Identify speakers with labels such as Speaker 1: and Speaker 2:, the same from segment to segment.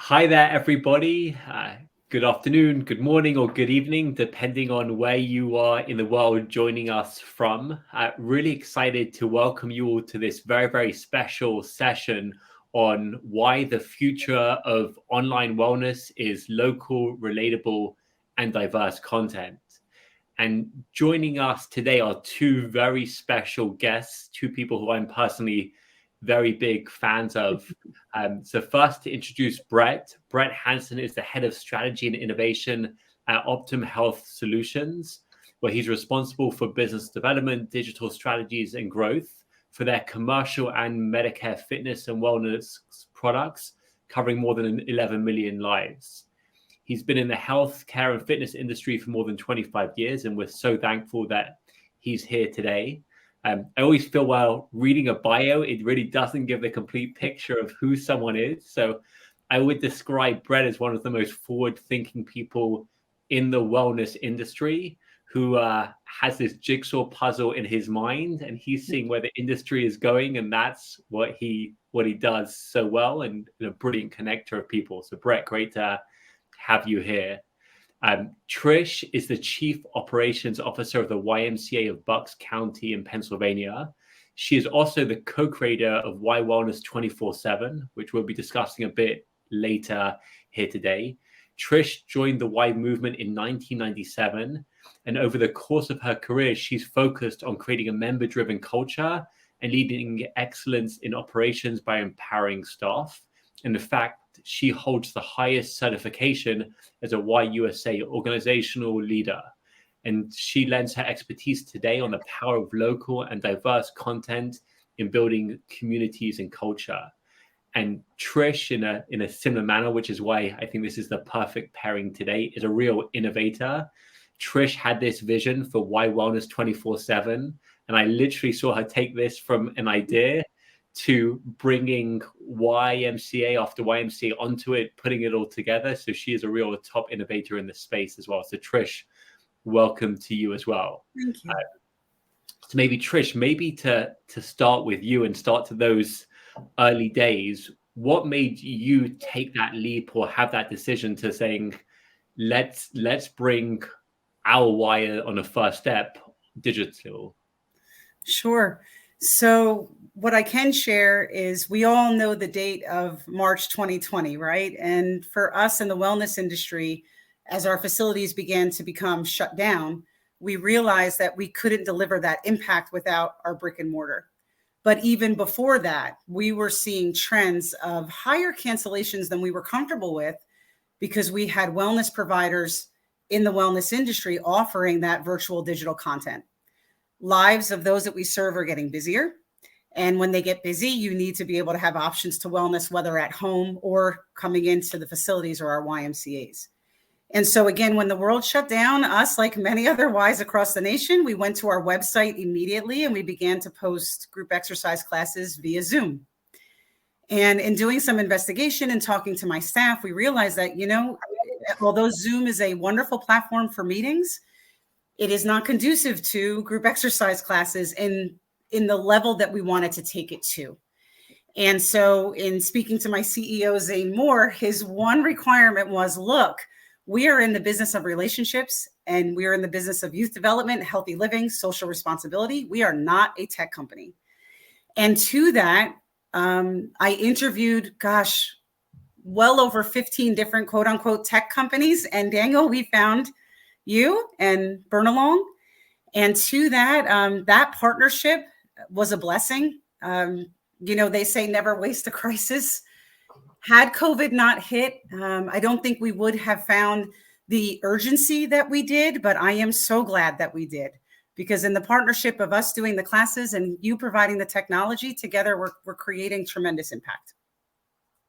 Speaker 1: Hi there, everybody. Good afternoon, good morning, or good evening, depending on where you are in the world joining us from. Really excited to welcome you all to this very, very special session on why the future of online wellness is local, relatable, and diverse content. And joining us today are two very special guests, two people who I'm personally very big fans of. So first to introduce Brett. Brett Hansen is the head of strategy and innovation at Optum Health Solutions, where he's responsible for business development, digital strategies, and growth for their commercial and Medicare fitness and wellness products, covering more than 11 million lives. He's been in the healthcare and fitness industry for more than 25 years, and we're so thankful that he's here today. I always feel while reading a bio, it really doesn't give the complete picture of who someone is. So I would describe Brett as one of the most forward-thinking people in the wellness industry who has this jigsaw puzzle in his mind, and he's seeing where the industry is going, and that's what he does so well, and a brilliant connector of people. So Brett, great to have you here. Trish is the Chief Operations Officer of the YMCA of Bucks County in Pennsylvania. She is also the co-creator of Y Wellness 24/7, which we'll be discussing a bit later here today. Trish joined the Y movement in 1997, and over the course of her career, she's focused on creating a member-driven culture and leading excellence in operations by empowering staff. And in fact, she holds the highest certification as a YUSA organizational leader. And she lends her expertise today on the power of local and diverse content in building communities and culture. And Trish, in a similar manner, which is why I think this is the perfect pairing today, is a real innovator. Trish had this vision for Y Wellness 24/7. And I literally saw her take this from an idea to bringing YMCA after YMCA onto it, putting it all together. So she is a real top innovator in the space as well. So Trish, welcome to you as well.
Speaker 2: Thank you.
Speaker 1: So maybe Trish, to start with you and start to those early days, what made you take that leap or have that decision to saying, let's bring our wire on a first step digital?
Speaker 2: Sure. So what I can share is we all know the date of March 2020, right? And for us in the wellness industry, as our facilities began to become shut down, we realized that we couldn't deliver that impact without our brick and mortar. But even before that, we were seeing trends of higher cancellations than we were comfortable with because we had wellness providers in the wellness industry offering that virtual digital content. Lives of those that we serve are getting busier. And when they get busy, you need to be able to have options to wellness, whether at home or coming into the facilities or our YMCAs. And so again, when the world shut down, us, like many other Ys across the nation, we went to our website immediately and we began to post group exercise classes via Zoom. And in doing some investigation and talking to my staff, we realized that, although Zoom is a wonderful platform for meetings, it is not conducive to group exercise classes in the level that we wanted to take it to. And so in speaking to my CEO, Zane Moore, his one requirement was, look, we are in the business of relationships and we are in the business of youth development, healthy living, social responsibility. We are not a tech company. And to that, I interviewed, well over 15 different quote unquote tech companies. And Daniel, we found you and Burnalong. And to that, that partnership was a blessing. They say never waste a crisis. Had COVID not hit, I don't think we would have found the urgency that we did, but I am so glad that we did, because in the partnership of us doing the classes and you providing the technology together, we're creating tremendous impact.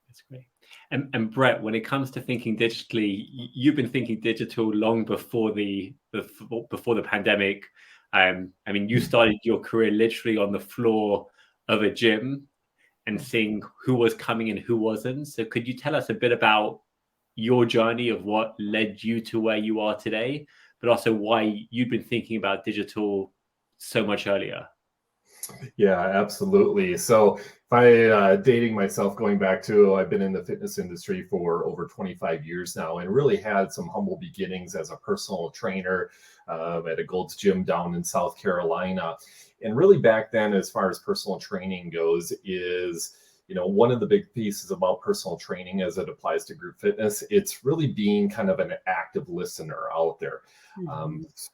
Speaker 1: That's great. And Brett, when it comes to thinking digitally, you've been thinking digital long before the pandemic. You started your career literally on the floor of a gym and seeing who was coming and who wasn't. So could you tell us a bit about your journey of what led you to where you are today, but also why you've been thinking about digital so much earlier?
Speaker 3: Yeah, absolutely. So if dating myself, going back to, I've been in the fitness industry for over 25 years now, and really had some humble beginnings as a personal trainer at a Gold's Gym down in South Carolina. And really back then, as far as personal training goes, is one of the big pieces about personal training as it applies to group fitness, it's really being kind of an active listener out there.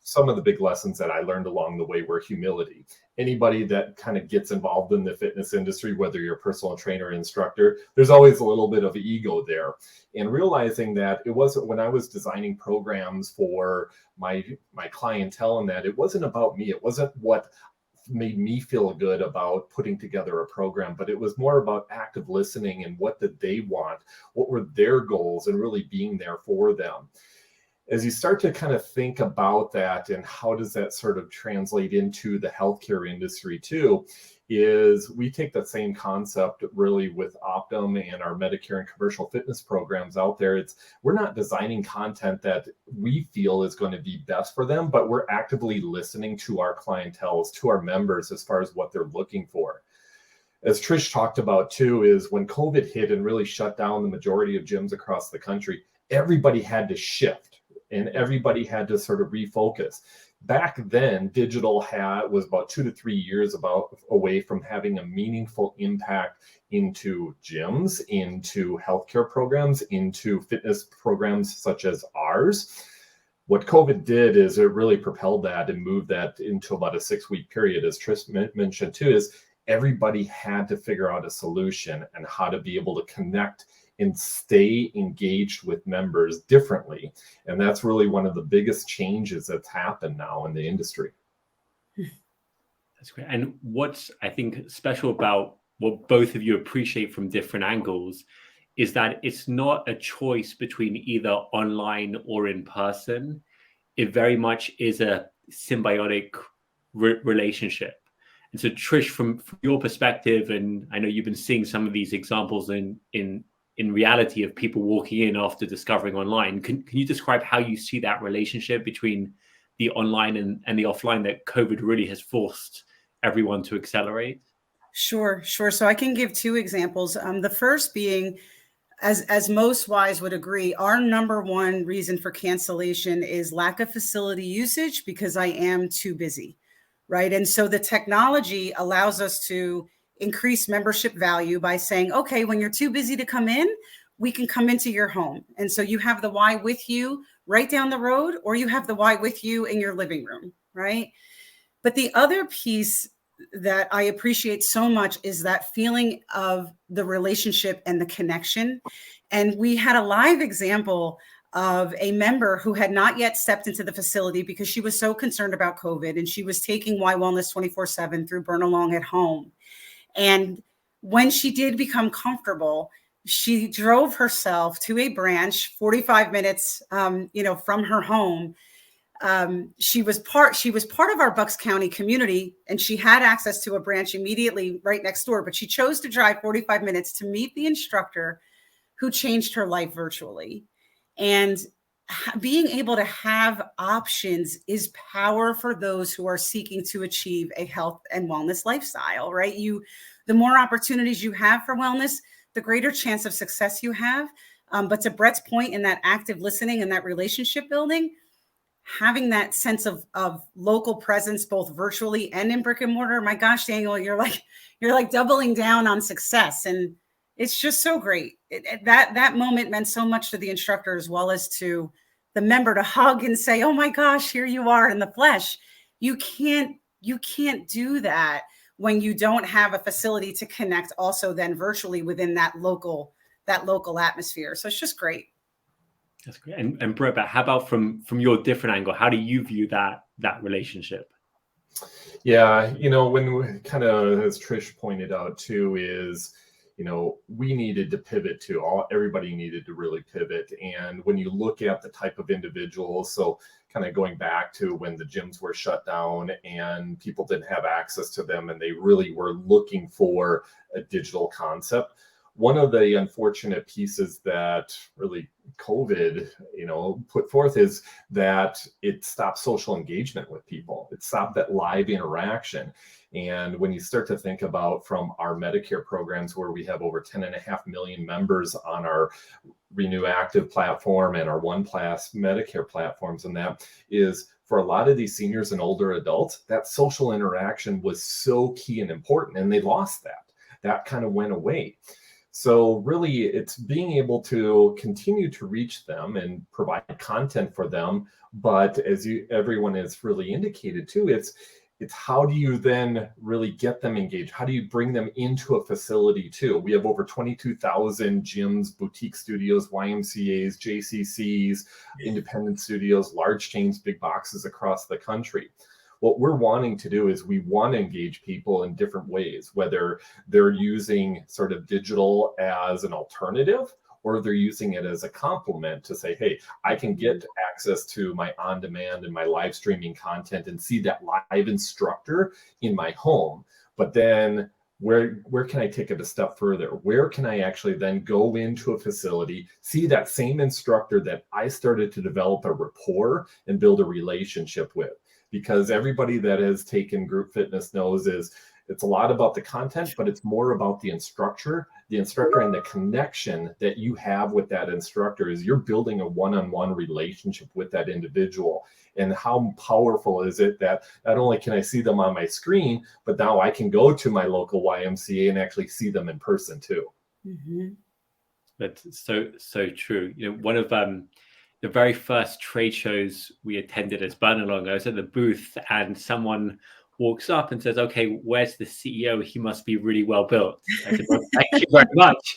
Speaker 3: Some of the big lessons that I learned along the way were humility. Anybody that kind of gets involved in the fitness industry, whether you're a personal trainer or instructor, there's always a little bit of ego there. And realizing that it wasn't, when I was designing programs for my clientele, and that it wasn't about me. It wasn't what made me feel good about putting together a program, but it was more about active listening and what did they want, what were their goals, and really being there for them. As you start to kind of think about that and how does that sort of translate into the healthcare industry too, is we take that same concept really with Optum and our Medicare and commercial fitness programs out there. We're not designing content that we feel is going to be best for them, but we're actively listening to our clientele, to our members, as far as what they're looking for. As Trish talked about too, is when COVID hit and really shut down the majority of gyms across the country, everybody had to shift and everybody had to sort of refocus. Back then, digital was about 2 to 3 years away from having a meaningful impact into gyms, into healthcare programs, into fitness programs such as ours. What COVID did is it really propelled that and moved that into about a 6-week period, as Trish mentioned too, is everybody had to figure out a solution and how to be able to connect and stay engaged with members differently. And that's really one of the biggest changes that's happened now in the industry.
Speaker 1: That's great. And what's, I think, special about what both of you appreciate from different angles is that it's not a choice between either online or in person. It very much is a symbiotic relationship. And so, Trish, from your perspective, and I know you've been seeing some of these examples in reality of people walking in after discovering online. Can you describe how you see that relationship between the online and the offline that COVID really has forced everyone to accelerate?
Speaker 2: Sure. So I can give 2 examples. The first being, as most wise would agree, our number one reason for cancellation is lack of facility usage because I am too busy, right? And so the technology allows us to increase membership value by saying, okay, when you're too busy to come in, we can come into your home. And so you have the Y with you right down the road, or you have the Y with you in your living room, right? But the other piece that I appreciate so much is that feeling of the relationship and the connection. And we had a live example of a member who had not yet stepped into the facility because she was so concerned about COVID, and she was taking Y Wellness 24/7 through Burn Along at home. And when she did become comfortable, she drove herself to a branch 45 minutes, from her home. She was part of our Bucks County community, and she had access to a branch immediately right next door, but she chose to drive 45 minutes to meet the instructor who changed her life virtually. And being able to have options is power for those who are seeking to achieve a health and wellness lifestyle, right? The more opportunities you have for wellness, the greater chance of success you have. But to Brett's point, in that active listening and that relationship building, having that sense of local presence, both virtually and in brick and mortar, my gosh, Daniel, you're like doubling down on success. And it's just so great. That moment meant so much to the instructor as well as to the member, to hug and say, oh my gosh, here you are in the flesh. You can't do that when you don't have a facility to connect also then virtually within that local atmosphere. So it's just great.
Speaker 1: That's great. And Brett, but how about from your different angle? How do you view that relationship?
Speaker 3: Yeah, when we kind of, as Trish pointed out too, is, we needed to pivot too. Everybody needed to really pivot. And when you look at the type of individuals, so kind of going back to when the gyms were shut down and people didn't have access to them and they really were looking for a digital concept. One of the unfortunate pieces that really COVID, put forth is that it stopped social engagement with people. It stopped that live interaction. And when you start to think about from our Medicare programs, where we have over 10.5 million members on our Renew Active platform and our OnePlus Medicare platforms, and that is for a lot of these seniors and older adults, that social interaction was so key and important, and they lost that. That kind of went away. So really, it's being able to continue to reach them and provide content for them. But as everyone has really indicated too, it's how do you then really get them engaged? How do you bring them into a facility too? We have over 22,000 gyms, boutique studios, YMCAs, JCCs, independent studios, large chains, big boxes across the country. What we're wanting to do is we want to engage people in different ways, whether they're using sort of digital as an alternative, or they're using it as a complement to say, hey, I can get access to my on-demand and my live streaming content and see that live instructor in my home. But then where can I take it a step further? Where can I actually then go into a facility, see that same instructor that I started to develop a rapport and build a relationship with? Because everybody that has taken group fitness knows it's a lot about the content, but it's more about the instructor and the connection that you have with that instructor. Is you're building a one-on-one relationship with that individual. And how powerful is it that not only can I see them on my screen, but now I can go to my local YMCA and actually see them in person too.
Speaker 2: Mm-hmm.
Speaker 1: That's so true. One of the very first trade shows we attended as Burnalong, I was at the booth and someone walks up and says, okay, where's the CEO? He must be really well built. I said, well, thank you very much.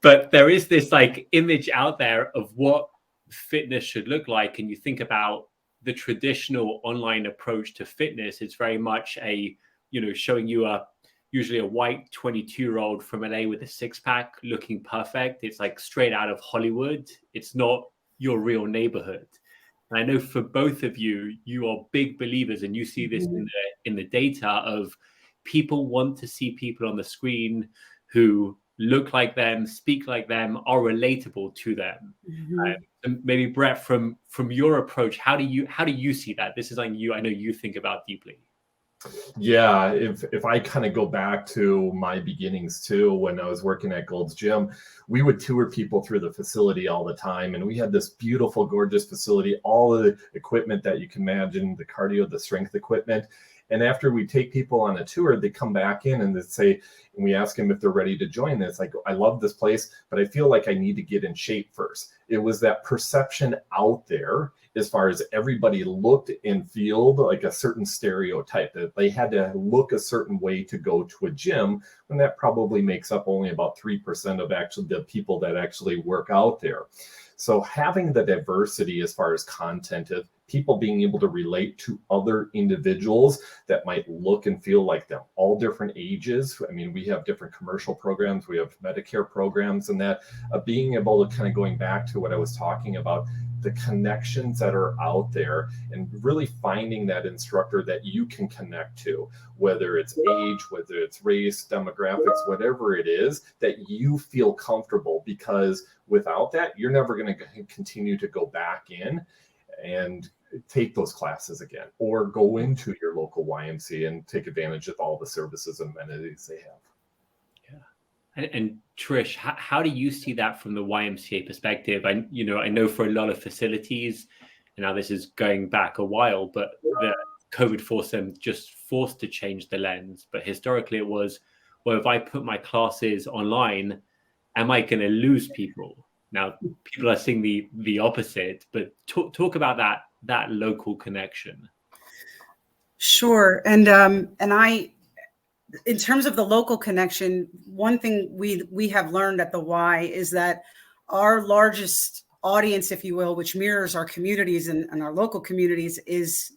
Speaker 1: But there is this like image out there of what fitness should look like. And you think about the traditional online approach to fitness, it's very much showing you usually a white 22-year-old from LA with a six-pack looking perfect. It's like straight out of Hollywood. It's not your real neighborhood. And I know for both of you, you are big believers, and you see this in the data of people want to see people on the screen who look like them, speak like them, are relatable to them. And maybe Brett, from your approach, how do you see that? This is something I know you think about deeply.
Speaker 3: Yeah, if I kind of go back to my beginnings too, when I was working at Gold's Gym, we would tour people through the facility all the time. And we had this beautiful, gorgeous facility, all of the equipment that you can imagine, the cardio, the strength equipment. And after we take people on a tour, they come back in and they say, and we ask them if they're ready to join this. Like, I love this place, but I feel like I need to get in shape first. It was that perception out there as far as everybody looked and feel like a certain stereotype, that they had to look a certain way to go to a gym, when that probably makes up only about 3% of actually the people that actually work out there. So having the diversity as far as content of people being able to relate to other individuals that might look and feel like them, all different ages. I mean, we have different commercial programs, we have Medicare programs, and that being able to kind of going back to what I was talking about, the connections that are out there and really finding that instructor that you can connect to, whether it's age, whether it's race, demographics, whatever it is, that you feel comfortable, because without that, you're never going to continue to go back in and take those classes again, or go into your local YMCA and take advantage of all the services and amenities they have.
Speaker 1: And Trish, how do you see that from the YMCA perspective? I know for a lot of facilities, and now this is going back a while, but the COVID forced them to change the lens. But historically it was, well, if I put my classes online, am I going to lose people? Now people are seeing the opposite, but talk about that local connection.
Speaker 2: Sure. And in terms of the local connection, one thing we have learned at the Y is that our largest audience, if you will, which mirrors our communities and our local communities, is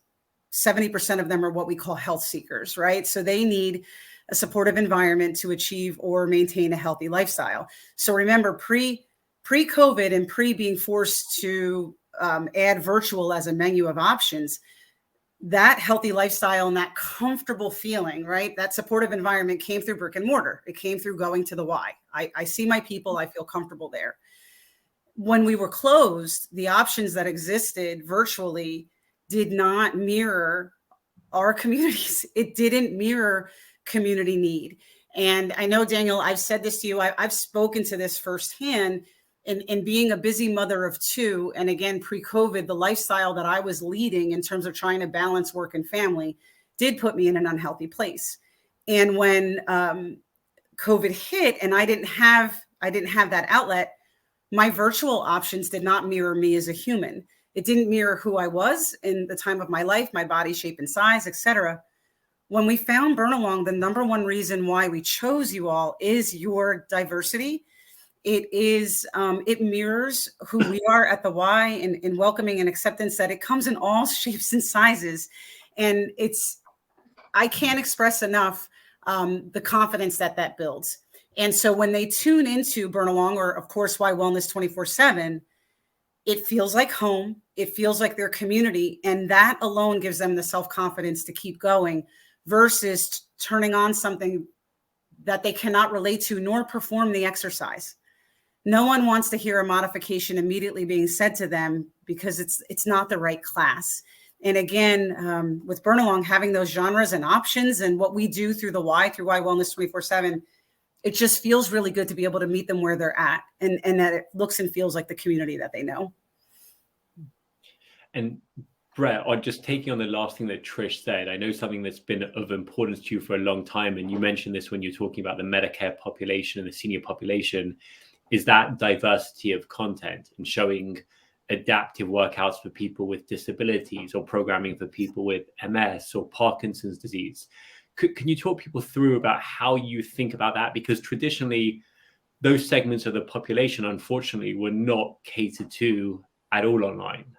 Speaker 2: 70% of them are what we call health seekers, right? So they need a supportive environment to achieve or maintain a healthy lifestyle. So remember, pre-COVID and being forced to add virtual as a menu of options, that healthy lifestyle and that comfortable feeling, right? That supportive environment came through brick and mortar. It came through going to the Y. I see my people, I feel comfortable there. When we were closed, the options that existed virtually did not mirror our communities. It didn't mirror community need. And I know, Daniel, I've said this to you, I've spoken to this firsthand in being a busy mother of two. And again, pre-COVID, the lifestyle that I was leading in terms of trying to balance work and family did put me in an unhealthy place. And when COVID hit and I didn't have that outlet, my virtual options did not mirror me as a human. It didn't mirror who I was in the time of my life, my body shape and size, etc. When we found Burn Along, the number one reason why we chose you all is your diversity. It mirrors who we are at the Y in welcoming and acceptance, that it comes in all shapes and sizes. And I can't express enough the confidence that builds. And so when they tune into Burn Along, or of course, Y Wellness 24/7, it feels like home. It feels like their community. And that alone gives them the self-confidence to keep going versus turning on something that they cannot relate to nor perform the exercise. No one wants to hear a modification immediately being said to them because it's not the right class. And again, with Burn Along, having those genres and options and what we do through the Y, through Y Wellness 24/7, it just feels really good to be able to meet them where they're at and that it looks and feels like the community that they know.
Speaker 1: And Brett, on just taking on the last thing that Trish said, I know something that's been of importance to you for a long time, and you mentioned this when you're talking about the Medicare population and the senior population, is that diversity of content and showing adaptive workouts for people with disabilities or programming for people with MS or Parkinson's disease. Can you talk people through about how you think about that? Because traditionally, those segments of the population, unfortunately, were not catered to at all online.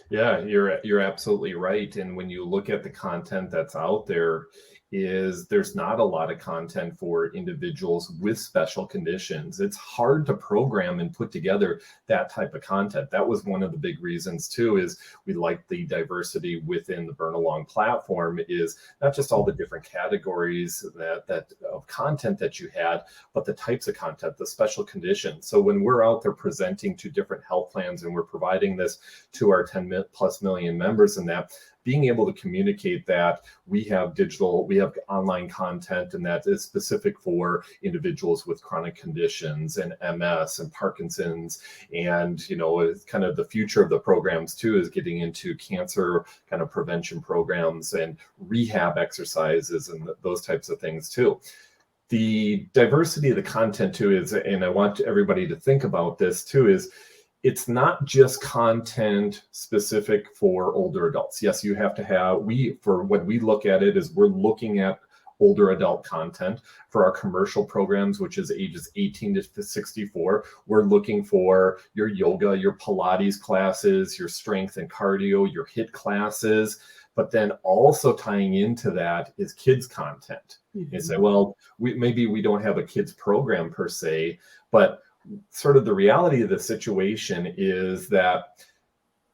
Speaker 3: Yeah, you're absolutely right. And when you look at the content that's out there, there's not a lot of content for individuals with special conditions. It's hard to program and put together that type of content. That was one of the big reasons too, is we like the diversity within the Burn Along platform, is not just all the different categories that of content that you had, but the types of content, the special conditions. So when we're out there presenting to different health plans and we're providing this to our 10+ million members, and that being able to communicate that we have online content, and that is specific for individuals with chronic conditions and MS and Parkinson's. And, it's kind of the future of the programs too, is getting into cancer kind of prevention programs and rehab exercises and those types of things too. The diversity of the content too is, and I want everybody to think about this too, is it's not just content specific for older adults. Yes, you have to have, for when we look at it, is we're looking at older adult content. For our commercial programs, which is ages 18 to 64, we're looking for your yoga, your Pilates classes, your strength and cardio, your HIIT classes. But then also tying into that is kids content. Mm-hmm. And say, well, maybe we don't have a kids program per se, but sort of the reality of the situation is that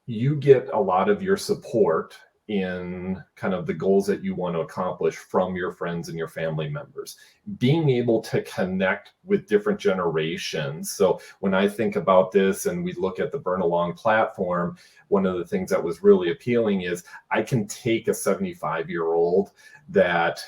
Speaker 3: you get a lot of your support in kind of the goals that you want to accomplish from your friends and your family members. Being able to connect with different generations. So when I think about this and we look at the Burn Along platform, one of the things that was really appealing is I can take a 75-year-old that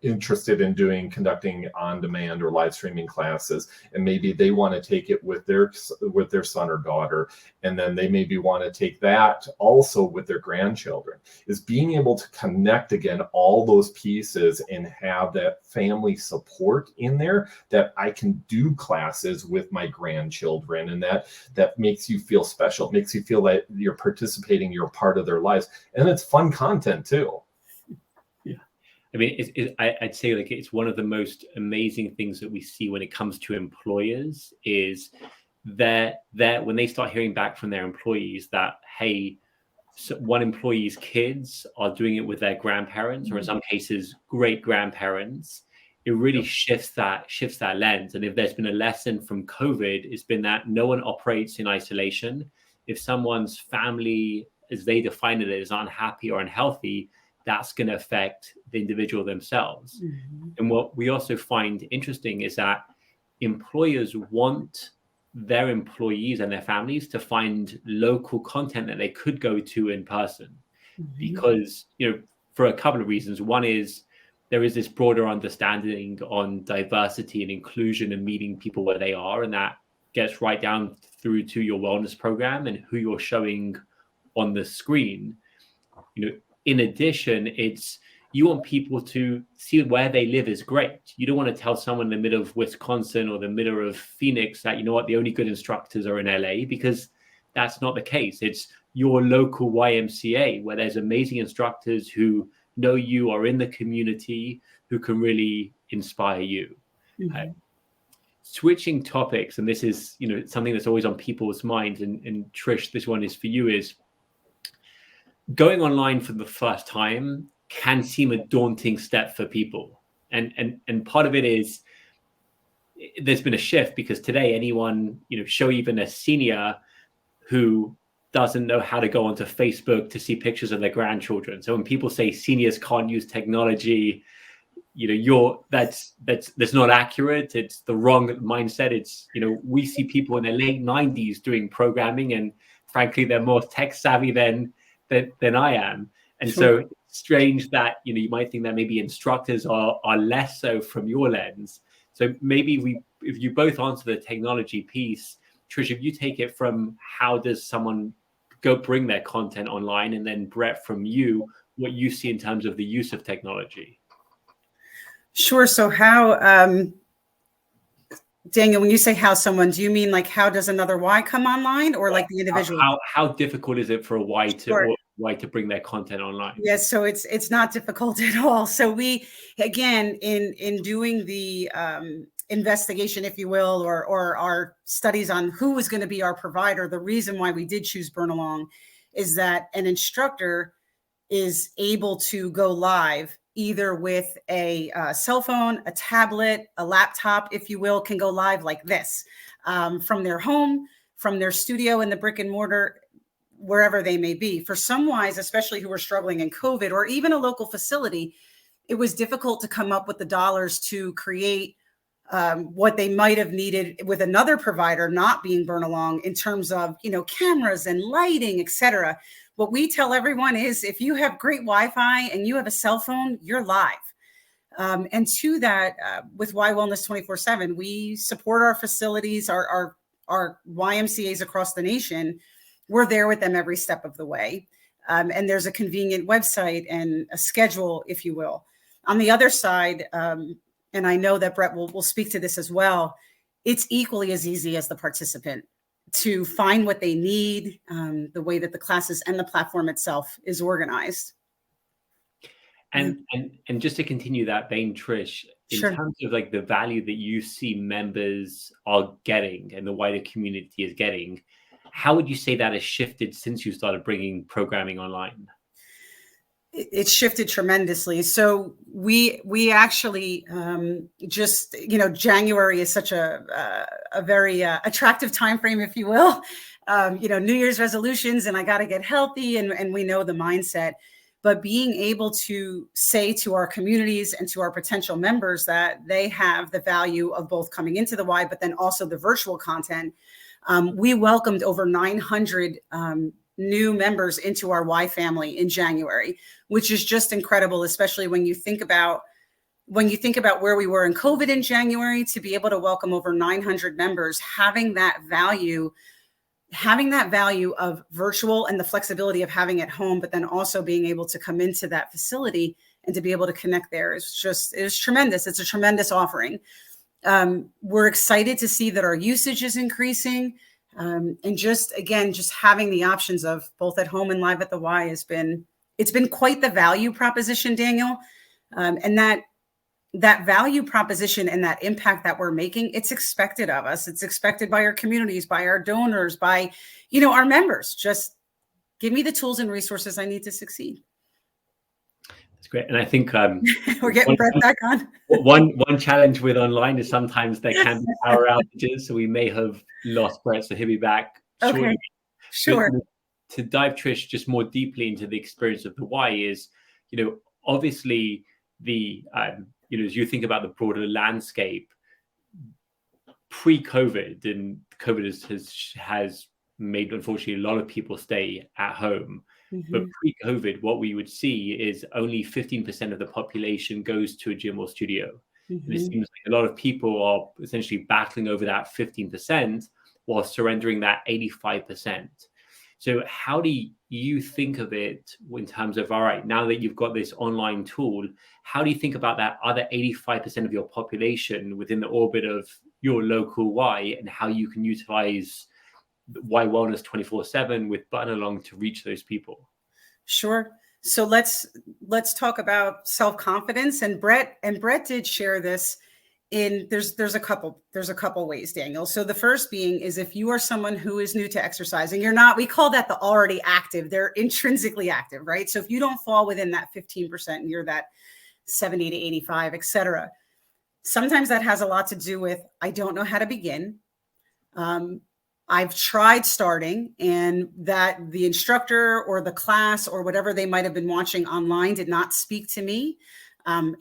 Speaker 3: interested in conducting on-demand or live streaming classes, and maybe they want to take it with their son or daughter, and then they maybe want to take that also with their grandchildren. Is being able to connect again all those pieces and have that family support in there, that I can do classes with my grandchildren, and that makes you feel special. It makes you feel that you're participating, you're a part of their lives, and it's fun content too.
Speaker 1: I mean, I'd say like it's one of the most amazing things that we see when it comes to employers is that when they start hearing back from their employees that, hey, so one employee's kids are doing it with their grandparents, or in some cases, great grandparents, it really shifts that lens. And if there's been a lesson from COVID, it's been that no one operates in isolation. If someone's family, as they define it, is unhappy or unhealthy, that's going to affect the individual themselves. Mm-hmm. And what we also find interesting is that employers want their employees and their families to find local content that they could go to in person. because, for a couple of reasons. One is there is this broader understanding on diversity and inclusion and meeting people where they are, and that gets right down through to your wellness program and who you're showing on the screen. In addition, you want people to see where they live is great. You don't want to tell someone in the middle of Wisconsin or the middle of Phoenix that, the only good instructors are in LA, because that's not the case. It's your local YMCA where there's amazing instructors who know you, are in the community, who can really inspire you. Switching topics, and this is, something that's always on people's minds, and Trish, this one is for you, is going online for the first time can seem a daunting step for people. And part of it is there's been a shift, because today anyone, show even a senior who doesn't know how to go onto Facebook to see pictures of their grandchildren. So when people say seniors can't use technology, that's not accurate. It's the wrong mindset. It's, we see people in their late 90s doing programming, and frankly, they're more tech savvy than I am. And so it's strange that, you might think that maybe instructors are less so from your lens. So maybe if you both answer the technology piece, Trish, if you take it from how does someone go bring their content online, and then Brett, from you, what you see in terms of the use of technology.
Speaker 2: Sure. So how, Daniel, when you say how someone, do you mean like how does another Y come online, or like the individual?
Speaker 1: How difficult is it for a Y to bring their content online?
Speaker 2: Yes, so it's not difficult at all. So we, again, in doing the investigation, if you will, or our studies on who was going to be our provider, the reason why we did choose Burn Along is that an instructor is able to go live either with a cell phone, a tablet, a laptop, if you will, can go live like this, from their home, from their studio in the brick and mortar, wherever they may be. For some Ys, especially who are struggling in COVID, or even a local facility, it was difficult to come up with the dollars to create what they might have needed with another provider not being Burn Along, in terms of, cameras and lighting, et cetera. What we tell everyone is, if you have great Wi-Fi and you have a cell phone, you're live. And to that, with Y Wellness 24/7, we support our facilities, our YMCAs across the nation. We're there with them every step of the way. And there's a convenient website and a schedule, if you will. On the other side, and I know that Brett will speak to this as well, it's equally as easy as the participant to find what they need, the way that the classes and the platform itself is organized.
Speaker 1: And just to continue that vein, Trish, in terms of like the value that you see members are getting and the wider community is getting, how would you say that has shifted since you started bringing programming online?
Speaker 2: It's shifted tremendously. So we actually just, January is such a very attractive time frame, if you will. New Year's resolutions, and I got to get healthy, and we know the mindset. But being able to say to our communities and to our potential members that they have the value of both coming into the Y, but then also the virtual content. We welcomed over 900 new members into our Y family in January, which is just incredible, especially when you think about where we were in COVID in January, to be able to welcome over 900 members, having that value of virtual and the flexibility of having it home, but then also being able to come into that facility and to be able to connect there is tremendous. It's a tremendous offering. We're excited to see that our usage is increasing. And just having the options of both at home and live at the Y it's been quite the value proposition, Daniel. And that value proposition and that impact that we're making, it's expected of us. It's expected by our communities, by our donors, by, our members. Just give me the tools and resources I need to succeed.
Speaker 1: That's great. And I think
Speaker 2: we're getting Brett back on.
Speaker 1: One challenge with online is sometimes there can be power outages, so we may have lost Brett, so he'll be back shortly.
Speaker 2: Okay, sure.
Speaker 1: But to dive, Trish, just more deeply into the experience of the Y is, obviously the, as you think about the broader landscape, pre-COVID, and COVID has made, unfortunately, a lot of people stay at home. But pre-COVID, what we would see is only 15% of the population goes to a gym or studio. And it seems like a lot of people are essentially battling over that 15% while surrendering that 85%. So how do you think of it in terms of, all right, now that you've got this online tool, how do you think about that other 85% of your population within the orbit of your local Y, and how you can utilize Y Wellness 24/7 with Button Along to reach those people?
Speaker 2: Sure. So let's talk about self-confidence. And Brett did share this in there's a couple ways, Daniel. So the first being is, if you are someone who is new to exercising, we call that the already active, they're intrinsically active, right? So if you don't fall within that 15% and you're that 70 to 85, et cetera, sometimes that has a lot to do with, I don't know how to begin. I've tried starting, and that the instructor or the class or whatever they might have been watching online did not speak to me.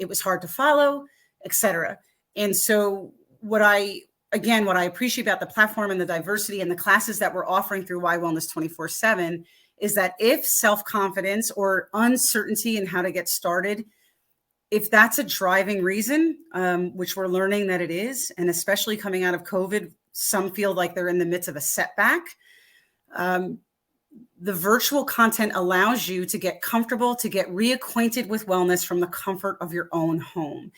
Speaker 2: It was hard to follow, etc. And so what I appreciate about the platform and the diversity and the classes that we're offering through Y Wellness 24/7 is that if self-confidence or uncertainty in how to get started, if that's a driving reason, which we're learning that it is, and especially coming out of COVID, some feel like they're in the midst of a setback. The virtual content allows you to get comfortable, to get reacquainted with wellness from the comfort of your own home.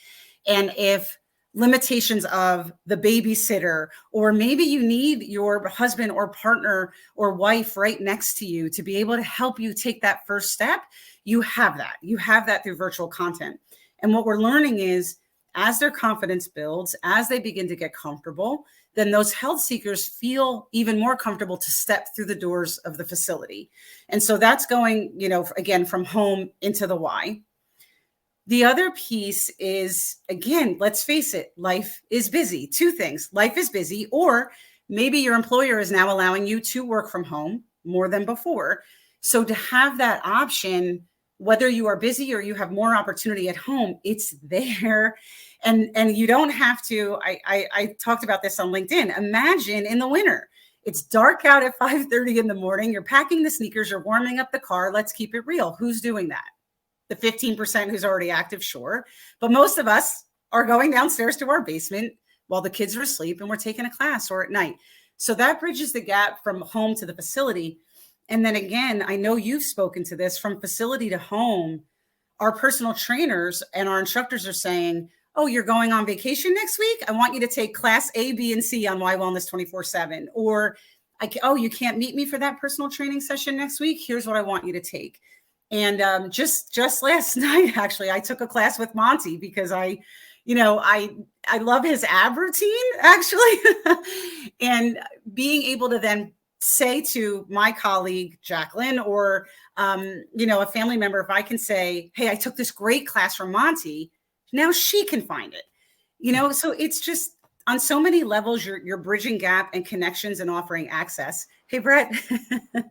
Speaker 2: And if limitations of the babysitter, or maybe you need your husband or partner or wife right next to you to be able to help you take that first step, you have that. You have that through virtual content. And what we're learning is, as their confidence builds, as they begin to get comfortable, then those health seekers feel even more comfortable to step through the doors of the facility. And so that's going, again, from home into the Y. The other piece is, again, let's face it, life is busy. Two things: life is busy, or maybe your employer is now allowing you to work from home more than before. So to have that option, whether you are busy or you have more opportunity at home, it's there. And you don't have to, I talked about this on LinkedIn. Imagine in the winter, it's dark out at 5:30 in the morning. You're packing the sneakers, you're warming up the car. Let's keep it real. Who's doing that? The 15% who's already active, sure. But most of us are going downstairs to our basement while the kids are asleep and we're taking a class, or at night. So that bridges the gap from home to the facility. And then again, I know you've spoken to this, from facility to home, our personal trainers and our instructors are saying, oh, you're going on vacation next week? I want you to take class A, B, and C on Y Wellness 24/7. Or, you can't meet me for that personal training session next week? Here's what I want you to take. And just last night, actually, I took a class with Monty because I love his ab routine, actually. And being able to then say to my colleague, Jacqueline, or, a family member, if I can say, hey, I took this great class from Monty, now she can find it, so it's just on so many levels, you're bridging gap and connections and offering access. Hey, Brett.
Speaker 3: A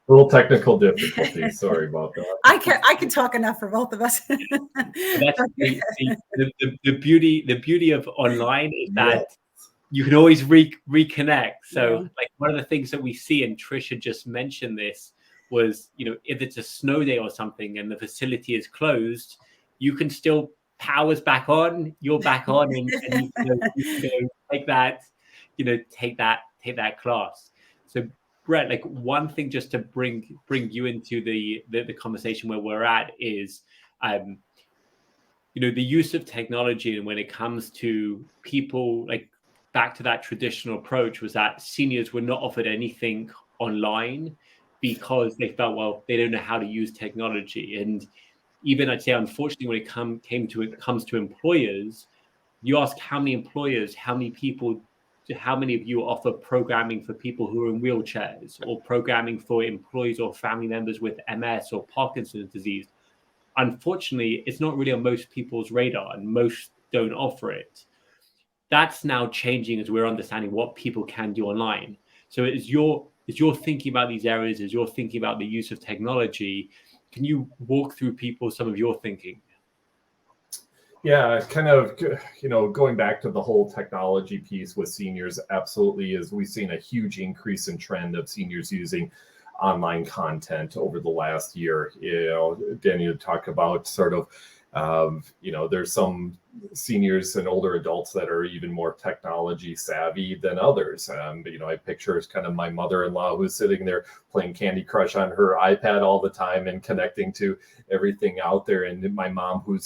Speaker 3: little technical difficulties. Sorry about that.
Speaker 2: I can talk enough for both of us.
Speaker 1: That's the beauty of online is that you can always reconnect. So like one of the things that we see, and Trisha just mentioned this, was, if it's a snow day or something and the facility is closed, you can still powers back on, you're back on, and you can take that class. So Brett, like one thing just to bring you into the conversation where we're at is, the use of technology. And when it comes to people, like back to that traditional approach, was that seniors were not offered anything online because they felt, well, they don't know how to use technology. And even I'd say, unfortunately, when it comes to employers, you ask how many employers, how many of you offer programming for people who are in wheelchairs, or programming for employees or family members with MS or Parkinson's disease? Unfortunately, it's not really on most people's radar, and most don't offer it. That's now changing as we're understanding what people can do online. So as you're thinking about these areas, as you're thinking about the use of technology, can you walk through some of your thinking?
Speaker 3: Yeah, kind of, going back to the whole technology piece with seniors, absolutely, is we've seen a huge increase in trend of seniors using online content over the last year. Dan, you talk about sort of, there's some seniors and older adults that are even more technology savvy than others. But, I picture kind of my mother-in-law who's sitting there playing Candy Crush on her iPad all the time and connecting to everything out there. And my mom who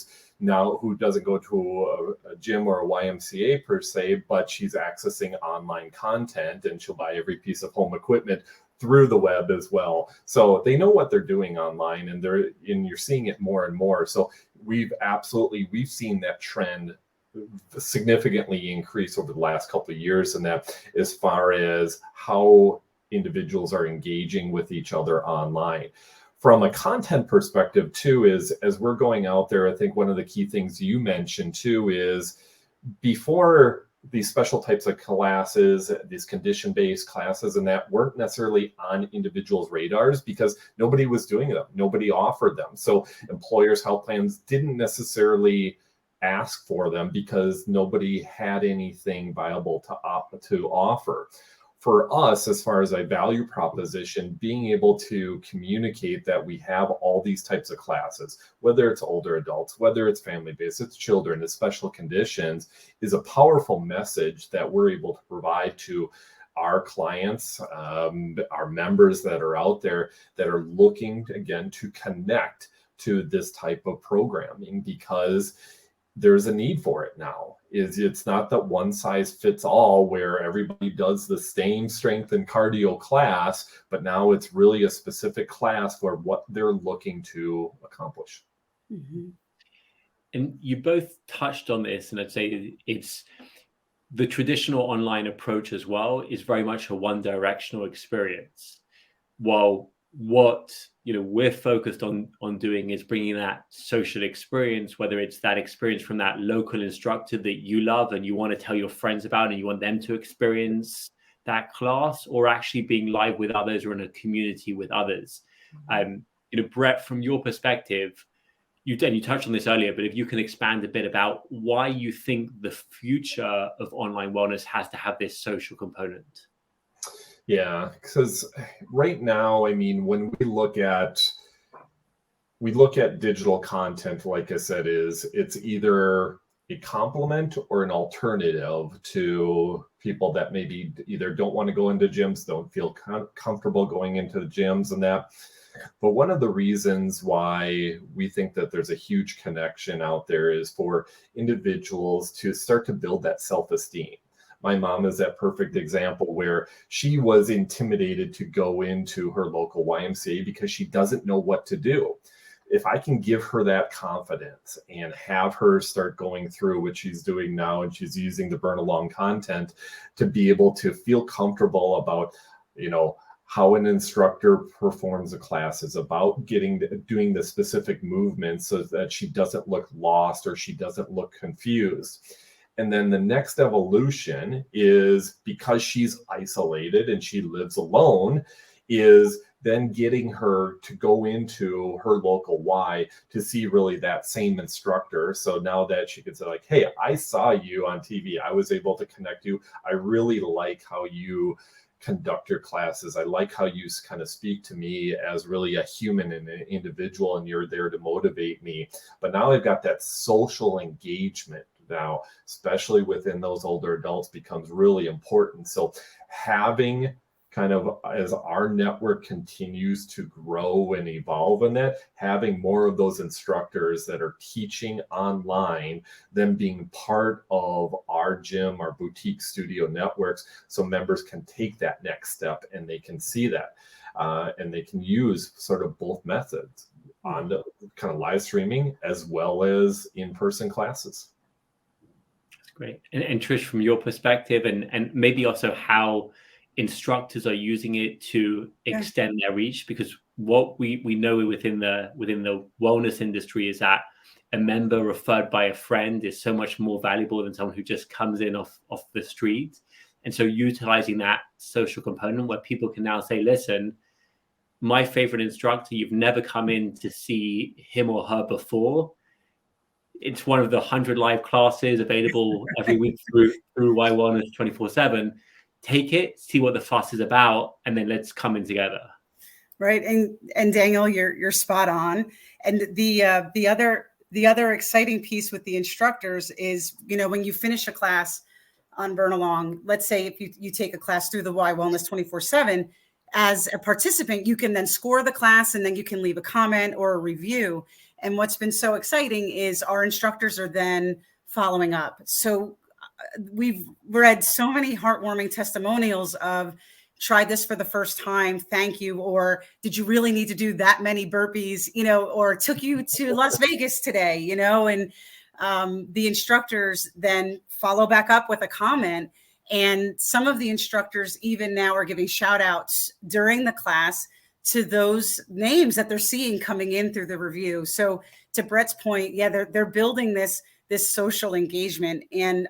Speaker 3: doesn't go to a gym or a YMCA per se, but she's accessing online content, and she'll buy every piece of home equipment through the web as well. So they know what they're doing online, and you're seeing it more and more. So we've seen that trend significantly increase over the last couple of years, and that as far as how individuals are engaging with each other online. From a content perspective too, is as we're going out there, I think one of the key things you mentioned too is before these special types of classes, these condition-based classes, and that weren't necessarily on individuals' radars because nobody was doing them. Nobody offered them. So employers' health plans didn't necessarily ask for them because nobody had anything viable to offer. For us, as far as a value proposition, being able to communicate that we have all these types of classes, whether it's older adults, whether it's family-based, it's children, it's special conditions, is a powerful message that we're able to provide to our clients, our members that are out there that are looking, again, to connect to this type of programming because there's a need for it now. It's not that one size fits all where everybody does the same strength and cardio class, but now it's really a specific class for what they're looking to accomplish.
Speaker 1: Mm-hmm. And you both touched on this, and I'd say it's the traditional online approach as well is very much a one-directional experience. While what we're focused on doing is bringing that social experience, whether it's that experience from that local instructor that you love and you want to tell your friends about and you want them to experience that class, or actually being live with others or in a community with others. Brett, from your perspective, you touched on this earlier, but if you can expand a bit about why you think the future of online wellness has to have this social component.
Speaker 3: Yeah, because right now, when we look at digital content, like I said, it's either a complement or an alternative to people that maybe either don't want to go into gyms, don't feel comfortable going into the gyms and that. But one of the reasons why we think that there's a huge connection out there is for individuals to start to build that self-esteem. My mom is that perfect example where she was intimidated to go into her local YMCA because she doesn't know what to do. If I can give her that confidence and have her start going through what she's doing now, and she's using the burn along content to be able to feel comfortable about, how an instructor performs a class, is about doing the specific movements so that she doesn't look lost or she doesn't look confused. And then the next evolution is, because she's isolated and she lives alone, is then getting her to go into her local Y to see really that same instructor. So now that she can say like, hey, I saw you on TV. I was able to connect you. I really like how you conduct your classes. I like how you kind of speak to me as really a human and an individual, and you're there to motivate me. But now I've got that social engagement now, especially within those older adults, becomes really important. So having kind of, as our network continues to grow and evolve in that, having more of those instructors that are teaching online, them being part of our gym, our boutique studio networks, so members can take that next step and they can see that. And they can use sort of both methods on the kind of live streaming as well as in-person classes.
Speaker 1: Great. And Trish, from your perspective, and maybe also how instructors are using it to extend their reach, because what we know within the wellness industry is that a member referred by a friend is so much more valuable than someone who just comes in off the street. And so utilizing that social component where people can now say, listen, my favorite instructor, you've never come in to see him or her before. It's one of the 100 live classes available every week through Y-Wellness 24/7. Take it, see what the fuss is about, and then let's come in together.
Speaker 2: right? And Daniel, you're spot on. And the other exciting piece with the instructors is, when you finish a class on Burn Along, let's say if you take a class through the Y Wellness 24/7, as a participant, you can then score the class and then you can leave a comment or a review. And what's been so exciting is our instructors are then following up. So we've read so many heartwarming testimonials of tried this for the first time, thank you, or did you really need to do that many burpees, or took you to Las Vegas today, and the instructors then follow back up with a comment. And some of the instructors even now are giving shout outs during the class to those names that they're seeing coming in through the review. So to Brett's point, yeah, they're building this social engagement. And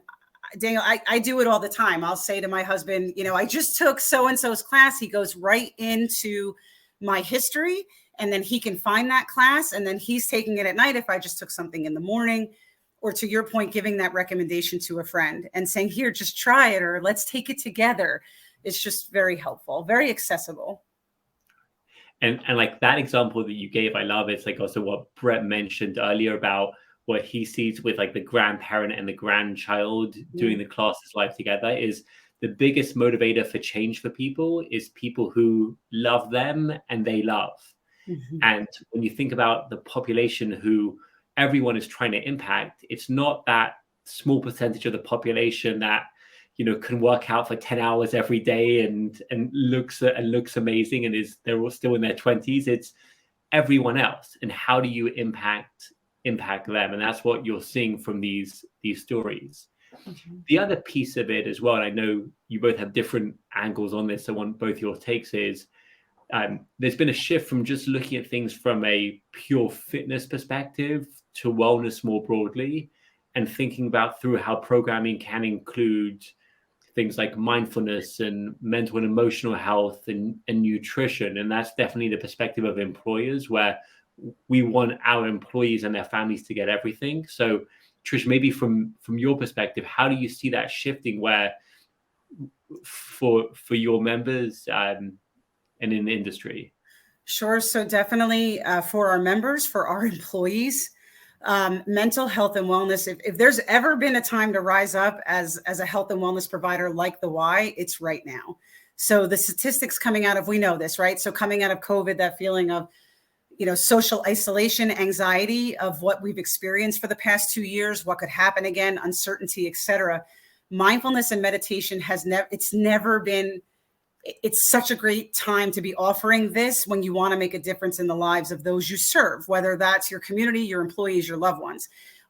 Speaker 2: Daniel, I do it all the time. I'll say to my husband, I just took so-and-so's class. He goes right into my history, and then he can find that class, and then he's taking it at night if I just took something in the morning. Or to your point, giving that recommendation to a friend and saying, here, just try it, or let's take it together. It's just very helpful, very accessible.
Speaker 1: And like that example that you gave, I love it. It's like also what Brett mentioned earlier about what he sees with like the grandparent and the grandchild doing the classes live together is the biggest motivator for change for people is people who love them and they love. Mm-hmm. And when you think about the population who everyone is trying to impact, it's not that small percentage of the population that can work out for 10 hours every day and looks amazing and they're all still in their 20s. It's everyone else, and how do you impact them? And that's what you're seeing from these stories. Mm-hmm. The other piece of it as well, and I know you both have different angles on this, so I want both your takes, is there's been a shift from just looking at things from a pure fitness perspective to wellness more broadly, and thinking about through how programming can include things like mindfulness and mental and emotional health and nutrition. And that's definitely the perspective of employers, where we want our employees and their families to get everything. So Trish, maybe from your perspective, how do you see that shifting where for your members and in the industry?
Speaker 2: Sure. So definitely for our members, for our employees, mental health and wellness. If there's ever been a time to rise up as a health and wellness provider like the Y, it's right now. So the statistics coming out of, we know this, right? So coming out of COVID, that feeling of, social isolation, anxiety of what we've experienced for the past 2 years, what could happen again, uncertainty, et cetera. Mindfulness and meditation it's such a great time to be offering this when you want to make a difference in the lives of those you serve, whether that's your community, your employees, your loved ones.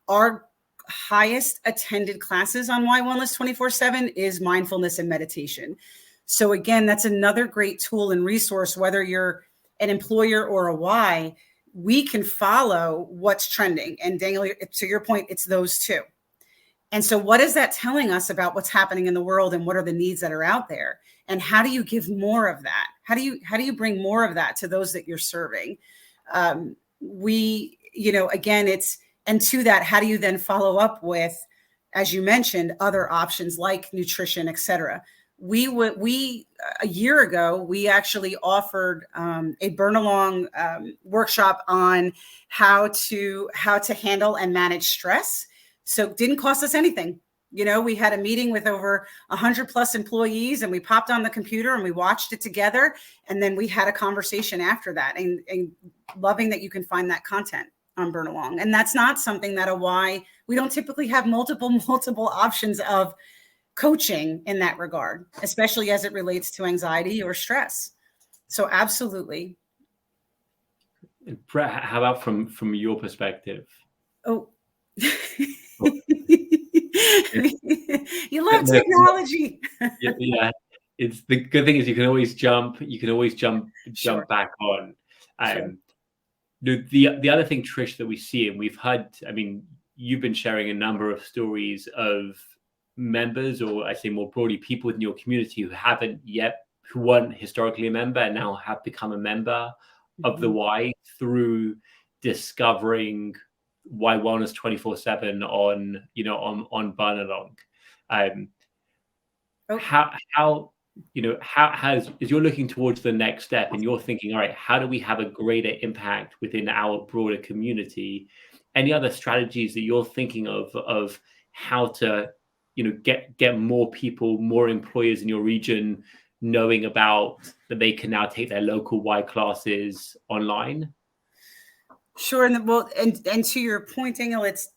Speaker 2: Our highest attended classes on Y Wellness 24/7 is mindfulness and meditation. So again, that's another great tool and resource, whether you're an employer or a Y, we can follow what's trending. And Daniel, to your point, it's those two. And so what is that telling us about what's happening in the world and what are the needs that are out there? And how do you give more of that? How do you bring more of that to those that you're serving? Again, and to that, how do you then follow up with, as you mentioned, other options like nutrition, et cetera? A year ago, we actually offered a Burn Along workshop on how to handle and manage stress. So it didn't cost us anything. We had a meeting with over 100 plus employees, and we popped on the computer and we watched it together. And then we had a conversation after that, and loving that you can find that content on Burn Along. And that's not something that we don't typically have multiple options of coaching in that regard, especially as it relates to anxiety or stress. So absolutely.
Speaker 1: Brett, how about from your perspective?
Speaker 2: Oh, you love technology.
Speaker 1: Yeah. It's the good thing is you can always jump
Speaker 2: Sure.
Speaker 1: back on.
Speaker 2: Sure.
Speaker 1: The other thing, Trish, that we see, and we've had, you've been sharing a number of stories of members, or I say more broadly, people in your community who weren't historically a member and now have become a member of the Y through discovering Y Wellness 24/7 on Burn Along. How how as you're looking towards the next step and you're thinking, all right, how do we have a greater impact within our broader community? Any other strategies that you're thinking of how to, get more people, more employers in your region knowing about that they can now take their local Y classes online?
Speaker 2: Sure. And to your point, Daniel, it's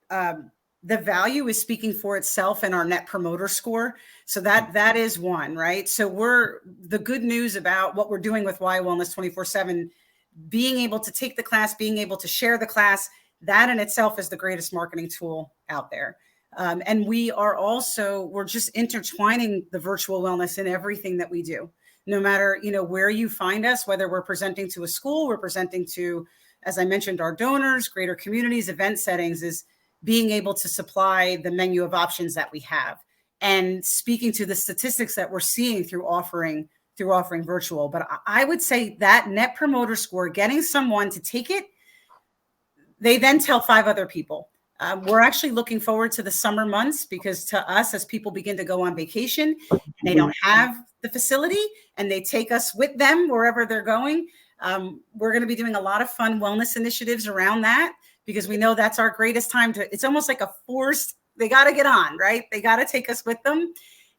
Speaker 2: the value is speaking for itself in our net promoter score. So that is one, right? So the good news about what we're doing with Y Wellness 24/7, being able to take the class, being able to share the class, that in itself is the greatest marketing tool out there. And we're just intertwining the virtual wellness in everything that we do, no matter, where you find us, whether we're presenting to a school, we're presenting to, as I mentioned, our donors, greater communities, event settings, is being able to supply the menu of options that we have and speaking to the statistics that we're seeing through offering virtual. But I would say that net promoter score, getting someone to take it, they then tell 5 other people. We're actually looking forward to the summer months, because to us, as people begin to go on vacation and they don't have the facility and they take us with them wherever they're going, we're going to be doing a lot of fun wellness initiatives around that, because we know that's our greatest time it's almost like a forced, they got to get on, right? They got to take us with them.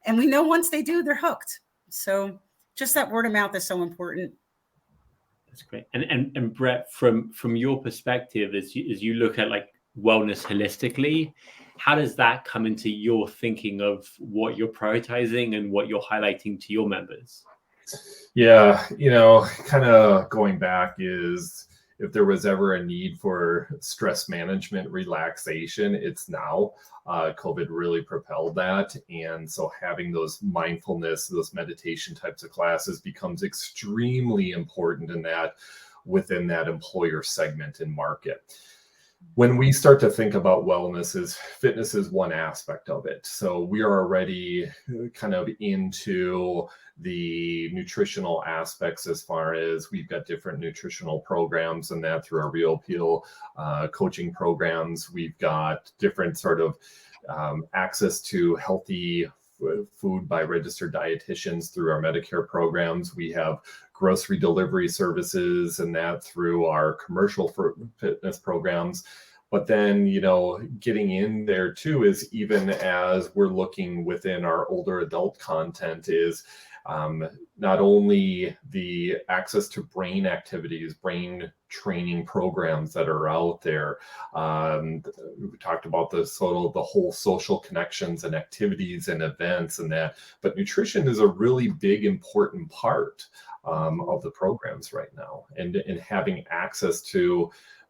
Speaker 2: And we know once they do, they're hooked. So just that word of mouth is so important.
Speaker 1: That's great. And Brett, from your perspective, as you look at like wellness holistically, how does that come into your thinking of what you're prioritizing and what you're highlighting to your members?
Speaker 3: Yeah, kind of going back is, if there was ever a need for stress management relaxation, it's now. COVID really propelled that. And so having those mindfulness, those meditation types of classes becomes extremely important within that employer segment and market. When we start to think about wellness, fitness is one aspect of it. So we are already kind of into the nutritional aspects, as far as we've got different nutritional programs and that through our Real Appeal coaching programs. We've got different sort of access to healthy food by registered dietitians through our Medicare programs. We have grocery delivery services and that through our commercial fitness programs. But then, getting in there too is, even as we're looking within our older adult content, is not only the access to brain activities, brain training programs that are out there. We talked about the whole social connections and activities and events and that, but nutrition is a really big, important part of the programs right now, and having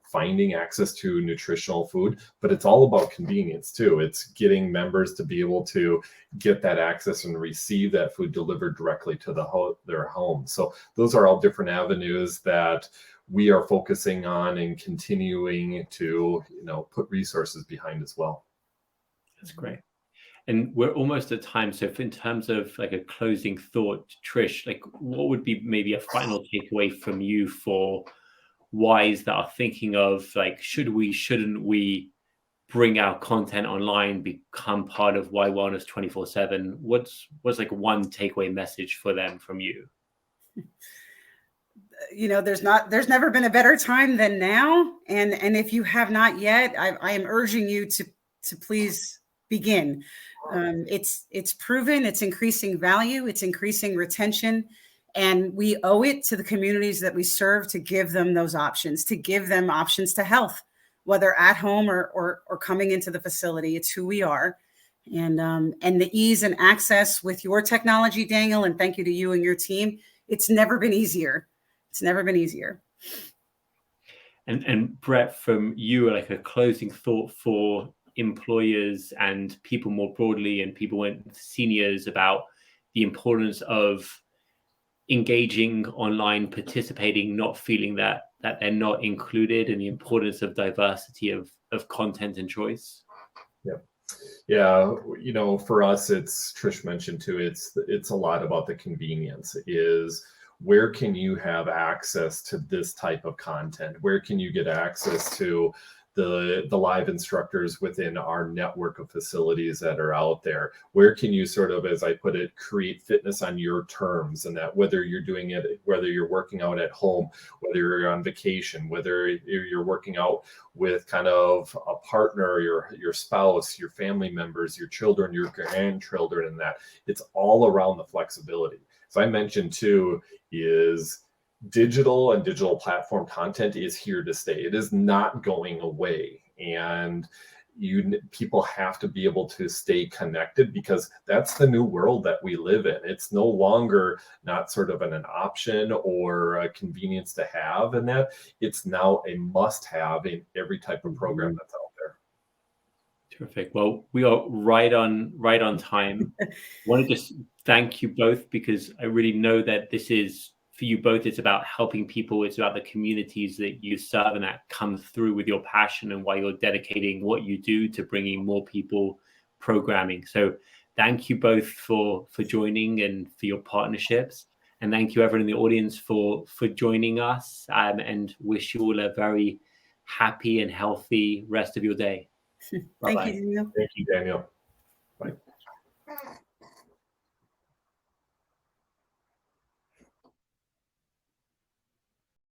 Speaker 3: finding access to nutritional food. But it's all about convenience too. It's getting members to be able to get that access and receive that food delivered directly to their home. So those are all different avenues that we are focusing on and continuing to put resources behind as well.
Speaker 1: That's great. And we're almost at time. So in terms of like a closing thought, Trish, like what would be maybe a final takeaway from you for Ys that are thinking of like, shouldn't we bring our content online, become part of Y Wellness 24/7? What's like one takeaway message for them from you?
Speaker 2: There's never been a better time than now. And if you have not yet, I am urging you to please begin. It's proven, it's increasing value, it's increasing retention. And we owe it to the communities that we serve to give them those options, to give them options to health, whether at home or coming into the facility. It's who we are. And the ease and access with your technology, Daniel, and thank you to you and your team. It's never been easier. It's never been easier.
Speaker 1: And Brett, from you, like a closing thought for employers and people more broadly, and people and seniors, about the importance of engaging online, participating, not feeling that they're not included, and the importance of diversity of content and choice.
Speaker 3: Yeah. For us, it's, Trish mentioned too, it's a lot about the convenience. Is where can you have access to this type of content? Where can you get access to the live instructors within our network of facilities that are out there. Where can you sort of, as I put it, create fitness on your terms, and that whether you're doing it, whether you're working out at home, whether you're on vacation, whether you're working out with kind of a partner, your spouse, your family members, your children, your grandchildren, and that it's all around the flexibility. So I mentioned too is digital and digital platform content is here to stay. It is not going away, and people have to be able to stay connected, because that's the new world that we live in. It's no longer not sort of an option or a convenience to have, and that it's now a must-have in every type of program that's out there.
Speaker 1: Terrific. Well, we are right on time. I want to just thank you both, because I really know that this is, for you both, it's about helping people. It's about the communities that you serve, and that comes through with your passion and why you're dedicating what you do to bringing more people programming. So thank you both for joining and for your partnerships. And thank you everyone in the audience for joining us, and wish you all a very happy and healthy rest of your day.
Speaker 2: Thank you, Daniel.
Speaker 3: Thank you, Daniel. Bye.